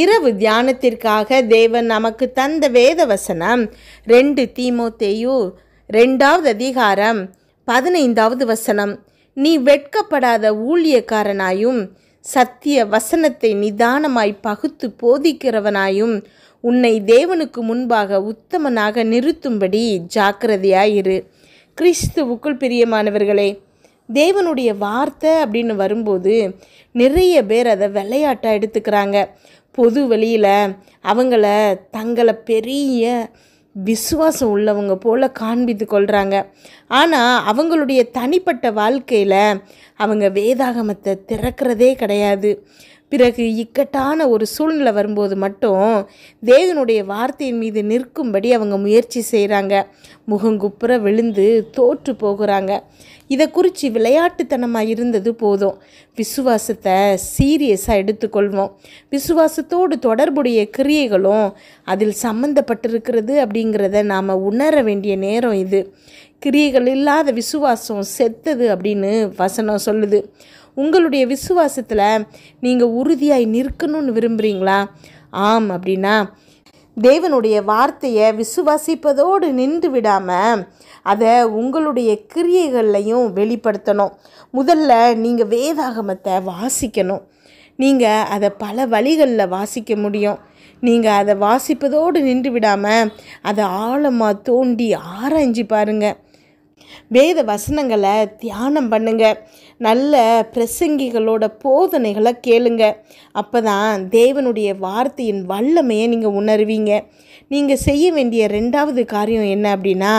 இரவு தியானத்திற்காக தேவன் நமக்கு தந்த வேத வசனம் 2 தீமோத்தேயு 2வது அதிகாரம் 15வது வசனம். நீ வெட்கப்படாத ஊழியக்காரனாயும் சத்திய வசனத்தை நிதானமாய் பகுத்து போதிக்கிறவனாயும் உன்னை தேவனுக்கு முன்பாக உத்தமனாக நிறுத்தும்படி ஜாக்கிரதையாயிரு. கிறிஸ்துவுக்குள் பிரியமானவர்களே, தேவனுடைய வார்த்தை அப்படின்னு வரும்போது நிறைய பேர் அதை விளையாட்டாக எடுத்துக்கிறாங்க. பொது வெளியில் அவங்கள தங்களை பெரிய விசுவாசம் உள்ளவங்க போல் காண்பித்து கொள்கிறாங்க. ஆனால் அவங்களுடைய தனிப்பட்ட வாழ்க்கையில் அவங்க வேதாகமத்தை திறக்கிறதே கிடையாது. பிறகு இக்கட்டான ஒரு சூழ்நிலை வரும்போது மட்டும் தேவனுடைய வார்த்தையின் மீது நிற்கும்படி அவங்க முயற்சி செய்கிறாங்க. முகங்குப்புற விழுந்து தோற்று போகிறாங்க. இதை குறித்து விளையாட்டுத்தனமாக இருந்தது போதும். விசுவாசத்தை சீரியஸாக எடுத்துக்கொள்வோம். விசுவாசத்தோடு தொடர்புடைய கிரியைகளும் அதில் சம்பந்தப்பட்டிருக்கிறது அப்படிங்கிறத நாம் உணர வேண்டிய நேரம் இது. கிரியைகள் இல்லாத விசுவாசம் செத்தது அப்படின்னு வசனம் சொல்லுது. உங்களுடைய விசுவாசத்தில் நீங்கள் உறுதியாய் நிற்கணும்னு விரும்புகிறீங்களா? ஆம் அப்படின்னா தேவனுடைய வார்த்தையை விசுவாசிப்பதோடு நின்று விடாமல் அதை உங்களுடைய கிரியைகள்லையும் வெளிப்படுத்தணும். முதல்ல நீங்கள் வேதாகமத்தை வாசிக்கணும். நீங்கள் அதை பல வழிகளில் வாசிக்க முடியும். நீங்கள் அதை வாசிப்பதோடு நின்று விடாமல் அதை ஆழமாக தோண்டி ஆராய்ஞ்சு பாருங்கள். வேத வசனங்களை தியானம் பண்ணுங்க. நல்ல பிரசங்கிகளோட போதனைகளை கேளுங்க. அப்போ தான் தேவனுடைய வார்த்தையின் வல்லமையை நீங்கள் உணர்வீங்க. நீங்கள் செய்ய வேண்டிய 2வது காரியம் என்ன அப்படின்னா,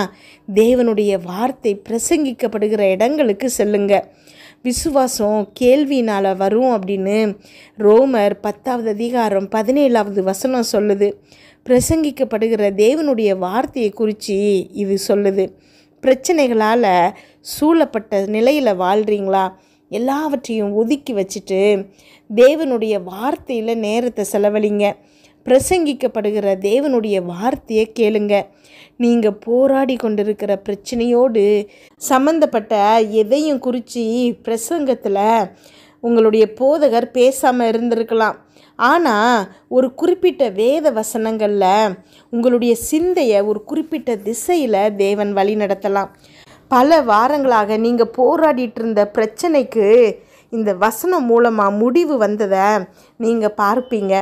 தேவனுடைய வார்த்தை பிரசங்கிக்கப்படுகிற இடங்களுக்கு செல்லுங்க. விசுவாசம் கேள்வினால் வரும் அப்படின்னு ரோமர் 10வது அதிகாரம் 17வது வசனம் சொல்லுது. பிரசங்கிக்கப்படுகிற தேவனுடைய வார்த்தையை குறித்து இது சொல்லுது. பிரச்சனைகளால் சூழப்பட்ட நிலையில் வாழ்கிறீங்களா? எல்லாவற்றையும் ஒதுக்கி வச்சுட்டு தேவனுடைய வார்த்தையில் நேரத்தை செலவழிங்க. பிரசங்கிக்கப்படுகிற தேவனுடைய வார்த்தையை கேளுங்க. நீங்கள் போராடி கொண்டிருக்கிற பிரச்சனையோடு சம்பந்தப்பட்ட எதையும் குறித்து பிரசங்கத்தில் உங்களுடைய போதகர் பேசாமல் இருந்திருக்கலாம். ஆனால் ஒரு குறிப்பிட்ட வேத வசனங்களில் உங்களுடைய சிந்தையை ஒரு குறிப்பிட்ட திசையில் தேவன் வழி நடத்தலாம். பல வாரங்களாக நீங்கள் போராடிட்டு இருந்த பிரச்சனைக்கு இந்த வசனம் மூலமாக முடிவு வந்ததை நீங்கள் பார்ப்பீங்க.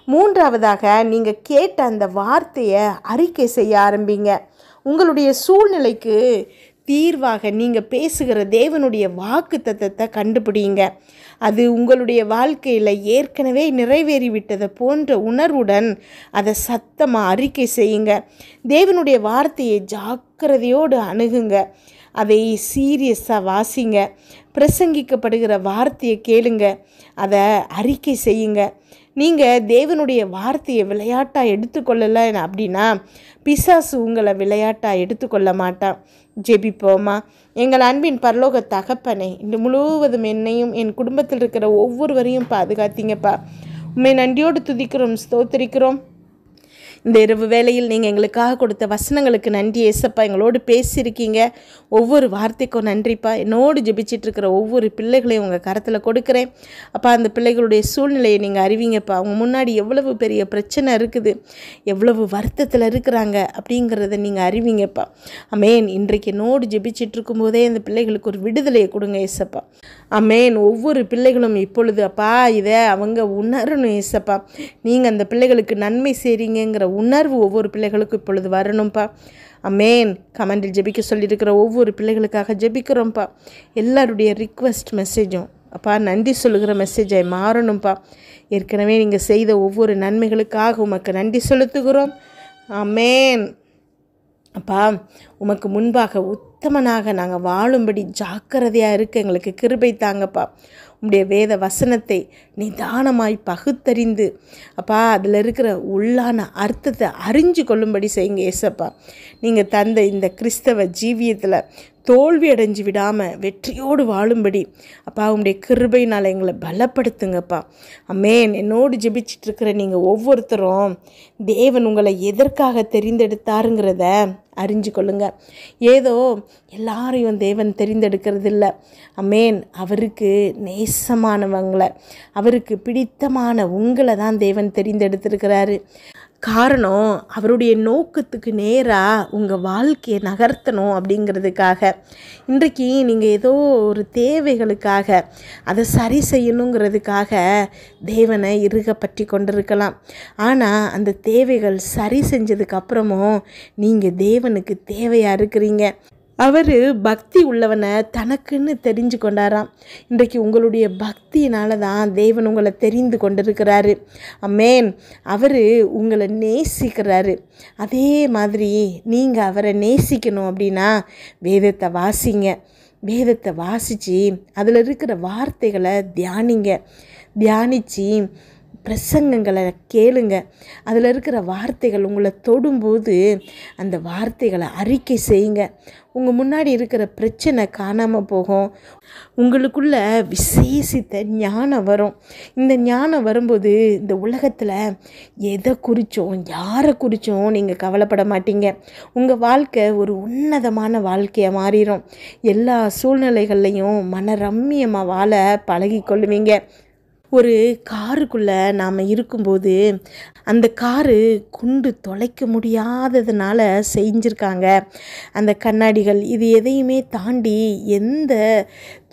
3வதாக நீங்கள் கேட்ட அந்த வார்த்தையை அறிக்கை செய்ய ஆரம்பிங்க. உங்களுடைய சூழ்நிலைக்கு தீர்வாக நீங்கள் பேசுகிற தேவனுடைய வாக்கு தத்தத்தை கண்டுபிடிங்க. அது உங்களுடைய வாழ்க்கையில் ஏற்கனவே நிறைவேறிவிட்டதை போன்ற உணர்வுடன் அதை சத்தமாக அறிக்கை செய்யுங்க. தேவனுடைய வார்த்தையை ஜாக்கிரதையோடு அணுகுங்க. அதை சீரியஸாக வாசிங்க. பிரசங்கிக்கப்படுகிற வார்த்தையை கேளுங்க. அதை அறிக்கை செய்யுங்க. நீங்கள் தேவனுடைய வார்த்தையை விளையாட்டாக எடுத்துக்கொள்ளலை அப்படின்னா பிசாசு உங்களை விளையாட்டாக எடுத்துக்கொள்ள மாட்டான். ஜெபிப்போமா. எங்கள் அன்பின் பரலோக தகப்பனே, இந்த முழுவதும் என்னையும் என் குடும்பத்தில் இருக்கிற ஒவ்வொருவரையும் பாதுகாத்தீங்கப்பா. உண்மை நன்றியோடு துதிக்கிறோம், ஸ்தோத்திரிக்கிறோம். இந்த இரவு வேளையில் நீங்கள் எங்களுக்காக கொடுத்த வசனங்களுக்கு நன்றி ஏசப்பா. எங்களோடு பேசியிருக்கீங்க. ஒவ்வொரு வார்த்தைக்கும் நன்றிப்பா. என்னோடு ஜெபிச்சிட்ருக்கிற ஒவ்வொரு பிள்ளைகளையும் உங்கள் கரத்தில் கொடுக்குறேன் அப்பா. அந்த பிள்ளைகளுடைய சூழ்நிலையை நீங்கள் அறிவிங்கப்பா. அவங்க முன்னாடி எவ்வளவு பெரிய பிரச்சனை இருக்குது, எவ்வளவு வருத்தத்தில் இருக்கிறாங்க அப்படிங்கிறத நீங்கள் அறிவிங்கப்பா. அமேன். இன்றைக்கு என்னோடு ஜெபிச்சிட்ருக்கும் போதே அந்த பிள்ளைகளுக்கு ஒரு விடுதலையை கொடுங்க ஏசப்பா. அமேன். ஒவ்வொரு பிள்ளைகளும் இப்பொழுது அப்பா இதை அவங்க உணரணும் ஏசப்பா. நீங்கள் அந்த பிள்ளைகளுக்கு நன்மை செய்கிறீங்கிற உணர்வு ஒவ்வொரு பிள்ளைகளுக்கும் இப்பொழுது வரணும்ப்பா. அமேன். கமெண்டில் ஜெபிக்க சொல்லியிருக்கிற ஒவ்வொரு பிள்ளைகளுக்காக ஜெபிக்கிறோம்ப்பா. எல்லாருடைய ரிக்வெஸ்ட் மெசேஜும் அப்பா நன்றி சொல்லுகிற மெசேஜை மாறணும்ப்பா. ஏற்கனவே நீங்கள் செய்த ஒவ்வொரு நன்மைகளுக்காக உமக்கு நன்றி செலுத்துகிறோம். அமேன். அப்பா உமக்கு முன்பாக உத்தமனாக நாங்கள் வாழும்படி ஜாக்கிரதையாக இருக்க எங்களுக்கு கிருபை தாங்கப்பா. உம்முடைய வேத வசனத்தை நிதானமாய் பகுத்தறிந்து அப்பா அதில் இருக்கிற உள்ளான அர்த்தத்தை அறிஞ்சு கொள்ளும்படி செய்யுங்க ஏசப்பா. நீங்கள் தந்த இந்த கிறிஸ்தவ ஜீவியத்தில் தோல்வி அடைஞ்சு விடாமல் வெற்றியோடு வாழும்படி அப்பா உம்முடைய கிருபையினால் எங்களை பலப்படுத்துங்கப்பா. அமேன். என்னோடு ஜெபிச்சிட்ருக்கிற நீங்கள் ஒவ்வொருத்தரும் தேவன் உங்களை எதற்காக தெரிந்தெடுத்தாருங்கிறத அறிஞ்சு கொள்ளுங்க. ஏதோ எல்லாரையும் தேவன் தெரிந்தெடுக்கிறது இல்லை. அமேன். அவருக்கு நேசமானவங்களை, அவருக்கு பிடித்தமான உங்களை தான் தேவன் தெரிந்தெடுத்திருக்கிறாரு. காரணம், அவருடைய நோக்கத்துக்கு நேராக உங்கள் வாழ்க்கையை நகர்த்தணும் அப்படிங்கிறதுக்காக. இன்றைக்கு நீங்கள் ஏதோ ஒரு தேவைகளுக்காக அதை சரி செய்யணுங்கிறதுக்காக தேவனை இறுக பற்றி கொண்டிருக்கலாம். ஆனால் அந்த தேவைகள் சரி செஞ்சதுக்கப்புறமும் நீங்கள் தேவனுக்கு தேவையாக இருக்கிறீங்க. அவர் பக்தி உள்ளவனை தனக்குன்னு தெரிஞ்சு கொண்டாராம். இன்றைக்கு உங்களுடைய பக்தியினால தான் தேவன் உங்களை தெரிந்து கொண்டிருக்கிறாரு. ஆமென். அவர் உங்களை நேசிக்கிறாரு. அதே மாதிரி நீங்கள் அவரை நேசிக்கணும் அப்படின்னா வேதத்தை வாசிங்க. வேதத்தை வாசித்து அதில் இருக்கிற வார்த்தைகளை தியானித்து பிரசங்கங்களை கேளுங்க. அதில் இருக்கிற வார்த்தைகள் உங்களை தொடும்போது அந்த வார்த்தைகளை அறிக்கை செய்யுங்க. உங்கள் முன்னாடி இருக்கிற பிரச்சனை காணாமல் போகும். உங்களுக்குள்ள விசேஷித்த ஞானம் வரும். இந்த ஞானம் வரும்போது இந்த உலகத்தில் எதை குறித்தும் யாரை குறித்தும் நீங்கள் கவலைப்பட மாட்டீங்க. உங்கள் வாழ்க்கை ஒரு உன்னதமான வாழ்க்கையாக மாறிடும். எல்லா சூழ்நிலைகள்லையும் மனரம்மியமாக வாழ பழகிக்கொள்ளுவீங்க. ஒரு காருக்குள்ளே நாம் இருக்கும்போது அந்த காரு குண்டு தொலைக்க முடியாததுனால செஞ்சுருக்காங்க அந்த கண்ணாடிகள். இது எதையுமே தாண்டி எந்த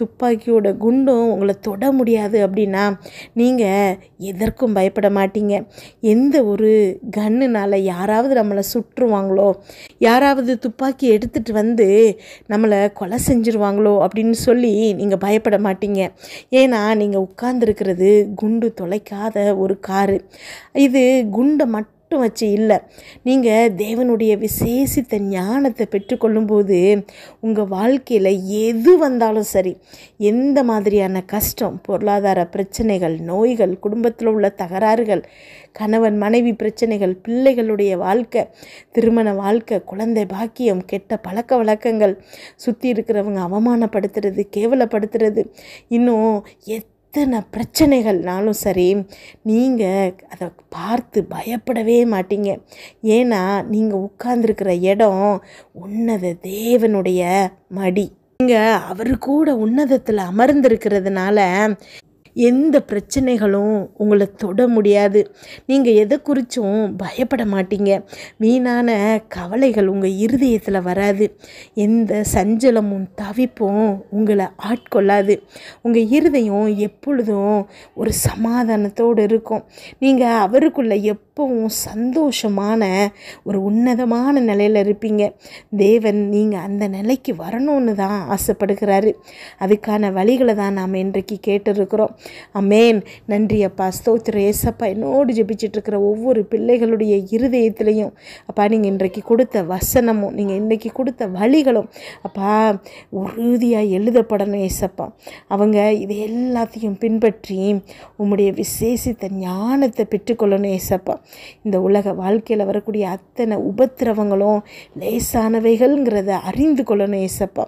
துப்பாக்கியோட குண்டும் உங்களை தொட முடியாது அப்படின்னா நீங்கள் எதற்கும் பயப்பட மாட்டீங்க. எந்த ஒரு கன்னுனால் யாராவது நம்மளை சுற்றுவாங்களோ, யாராவது துப்பாக்கி எடுத்துகிட்டு வந்து நம்மளை கொலை செஞ்சுருவாங்களோ அப்படின்னு சொல்லி நீங்கள் பயப்பட மாட்டீங்க. ஏன்னா நீங்கள் உட்கார்ந்துருக்கிறது குண்டு தொலைக்காத ஒரு காரு. இது குண்டை மட்டும் வச்சு இல்லை, நீங்கள் தேவனுடைய விசேஷித்த ஞானத்தை பெற்றுக்கொள்ளும்போது உங்கள் வாழ்க்கையில் எது வந்தாலும் சரி, எந்த மாதிரியான கஷ்டம், பொருளாதார பிரச்சனைகள், நோய்கள், குடும்பத்தில் உள்ள தகராறுகள், கணவன் மனைவி பிரச்சனைகள், பிள்ளைகளுடைய வாழ்க்கை, திருமண வாழ்க்கை, குழந்தை பாக்கியம், கெட்ட பழக்க வழக்கங்கள், சுற்றி இருக்கிறவங்க அவமானப்படுத்துறது, கேவலப்படுத்துறது, இன்னும் எத்தனை பிரச்சனைகள்னாலும் சரி நீங்கள் அதை பார்த்து பயப்படவே மாட்டீங்க. ஏன்னா நீங்கள் உட்கார்ந்துருக்கிற இடம் உன்னத தேவனுடைய மடி. நீங்கள் அவர் கூட உன்னதத்தில் அமர்ந்திருக்கிறதுனால எந்த பிரச்சனைகளும் உங்களை தொட முடியாது. நீங்கள் எதை குறித்தும் பயப்பட மாட்டீங்க. வீணான கவலைகள் உங்கள் இருதயத்தில் வராது. எந்த சஞ்சலமும் தவிப்பும் உங்களை ஆட்கொள்ளாது. உங்கள் இருதயம் எப்பொழுதும் ஒரு சமாதானத்தோடு இருக்கும். நீங்கள் அவருக்குள்ளே எப்பவும் சந்தோஷமான ஒரு உன்னதமான நிலையில் இருப்பீங்க. தேவன் நீங்கள் அந்த நிலைக்கு வரணும்னு தான் ஆசைப்படுகிறாரு. அதுக்கான வழிகளை தான் நாம் இன்றைக்கு கேட்டிருக்கிறோம். ஆமென். நன்றி அப்பா, ஸ்தோத்திரம் ஏசப்பா. என்னோடு ஜெபிச்சிட்ருக்கிற ஒவ்வொரு பிள்ளைகளுடைய இருதயத்திலையும் அப்பா நீங்கள் இன்றைக்கு கொடுத்த வசனமும் நீங்கள் இன்றைக்கி கொடுத்த வழிகளும் அப்பா உறுதியாக எழுதப்படணும் ஏசப்பா. அவங்க இது எல்லாத்தையும் பின்பற்றி உம்முடைய விசேஷித்த ஞானத்தை பெற்றுக்கொள்ளணும் ஏசப்பா. இந்த உலக வாழ்க்கையில் வரக்கூடிய அத்தனை உபத்திரவங்களும் லேசானவைகள்ங்கிறத அறிந்து கொள்ளணும் ஏசப்பா.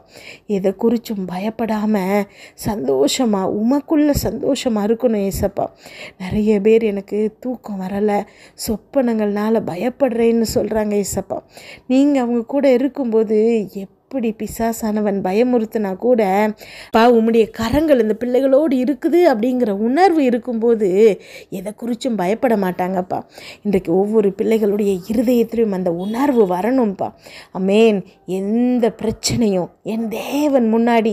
எதை குறித்தும் பயப்படாமல் சந்தோஷமாக உமக்குள்ள சந்தோஷமாக இருக்கணும் ஏசப்பா. நிறைய பேர் எனக்கு தூக்கம் வரலை, சொப்பனங்கள்னால பயப்படுறேன்னு சொல்கிறாங்க ஏசப்பா. நீங்கள் அவங்க கூட இருக்கும்போது எப்படி பிசாசானவன் பயமுறுத்தினா கூட உம்முடைய கரங்கள் இந்த பிள்ளைகளோடு இருக்குது அப்படிங்கிற உணர்வு இருக்கும்போது எதை குறித்தும் பயப்பட மாட்டாங்கப்பா. இன்றைக்கு ஒவ்வொரு பிள்ளைகளுடைய இருதயத்திலும் அந்த உணர்வு வரணும்ப்பா. ஆமென். எந்த பிரச்சனையும் என் தேவன் முன்னாடி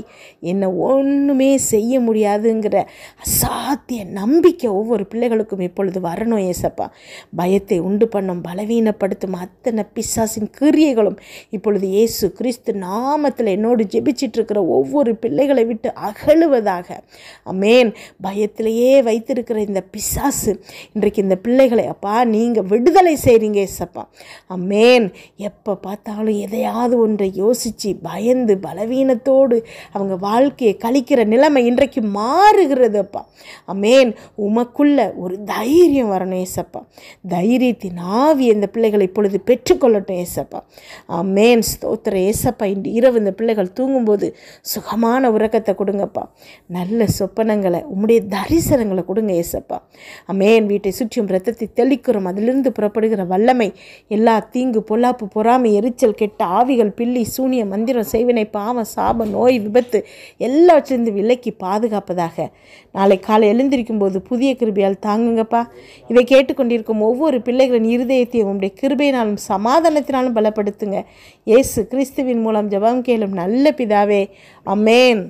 என்னை ஒன்றுமே செய்ய முடியாதுங்கிற அசாத்திய நம்பிக்கை ஒவ்வொரு பிள்ளைகளுக்கும் இப்பொழுது வரணும் ஏசப்பா. பயத்தை உண்டு பண்ணும் பலவீனப்படுத்தும் அத்தனை பிசாசின் கிரியைகளும் இப்பொழுது இயேசு கிறிஸ்து நாமத்தில் என்னோடு ஜெபிச்சிட்டு இருக்கிற ஒவ்வொரு பிள்ளைகளை விட்டு அகழுவதாக. ஆமென். பயத்திலேயே வைத்திருக்கிற இந்த பிசாசு இன்றைக்கு இந்த பிள்ளைகளை அப்பா நீங்கள் விடுதலை செய்கிறீங்க ஏசப்பா. ஆமென். எப்போ பார்த்தாலும் எதையாவது ஒன்றை யோசித்து பயந்து பலவீனத்தோடு அவங்க வாழ்க்கையை கழிக்கிற நிலைமை இன்றைக்கு மாறுகிறது அப்பா. ஆமென். உமக்குள்ள ஒரு தைரியம் வரணும் ஏசப்பா. தைரியத்தின் ஆவி இந்த பிள்ளைகளை இப்பொழுது பெற்றுக்கொள்ளட்டும் ஏசப்பா. ஆமென். ஸ்தோத்திர ஏசப்பா. இன்று இரவு இந்த பிள்ளைகள் தூங்கும்போது சுகமான உறக்கத்தை கொடுங்கப்பா. நல்ல சொப்பனங்களை உம்முடைய தரிசனங்களை கொடுங்க ஏசப்பா. அமேன். வீட்டை சுற்றியும் இரத்தத்தை தெளிக்கிறோம். அதிலிருந்து புறப்படுகிற வல்லமை எல்லா தீங்கு பொல்லாப்பு பொறாமை எரிச்சல் கெட்ட ஆவிகள் பில்லி சூனிய மந்திரம் செய்வினை பாவம் சாபம் நோய் விபத்து எல்லாவற்றிலிருந்து விலக்கி பாதுகாப்பதாக. நாளை காலை எழுந்திருக்கும் போது புதிய கிருபையால் தாங்குங்கப்பா. இதை கேட்டுக்கொண்டிருக்கும் ஒவ்வொரு பிள்ளைகளின் இருதயத்தையும் உம்முடைய கிருபையினாலும் சமாதானத்தினாலும் பலப்படுத்துங்க. இயேசு கிறிஸ்துவின் மூலம் ஜெபம் கேளும் நல்ல பிதாவே. அமேன்.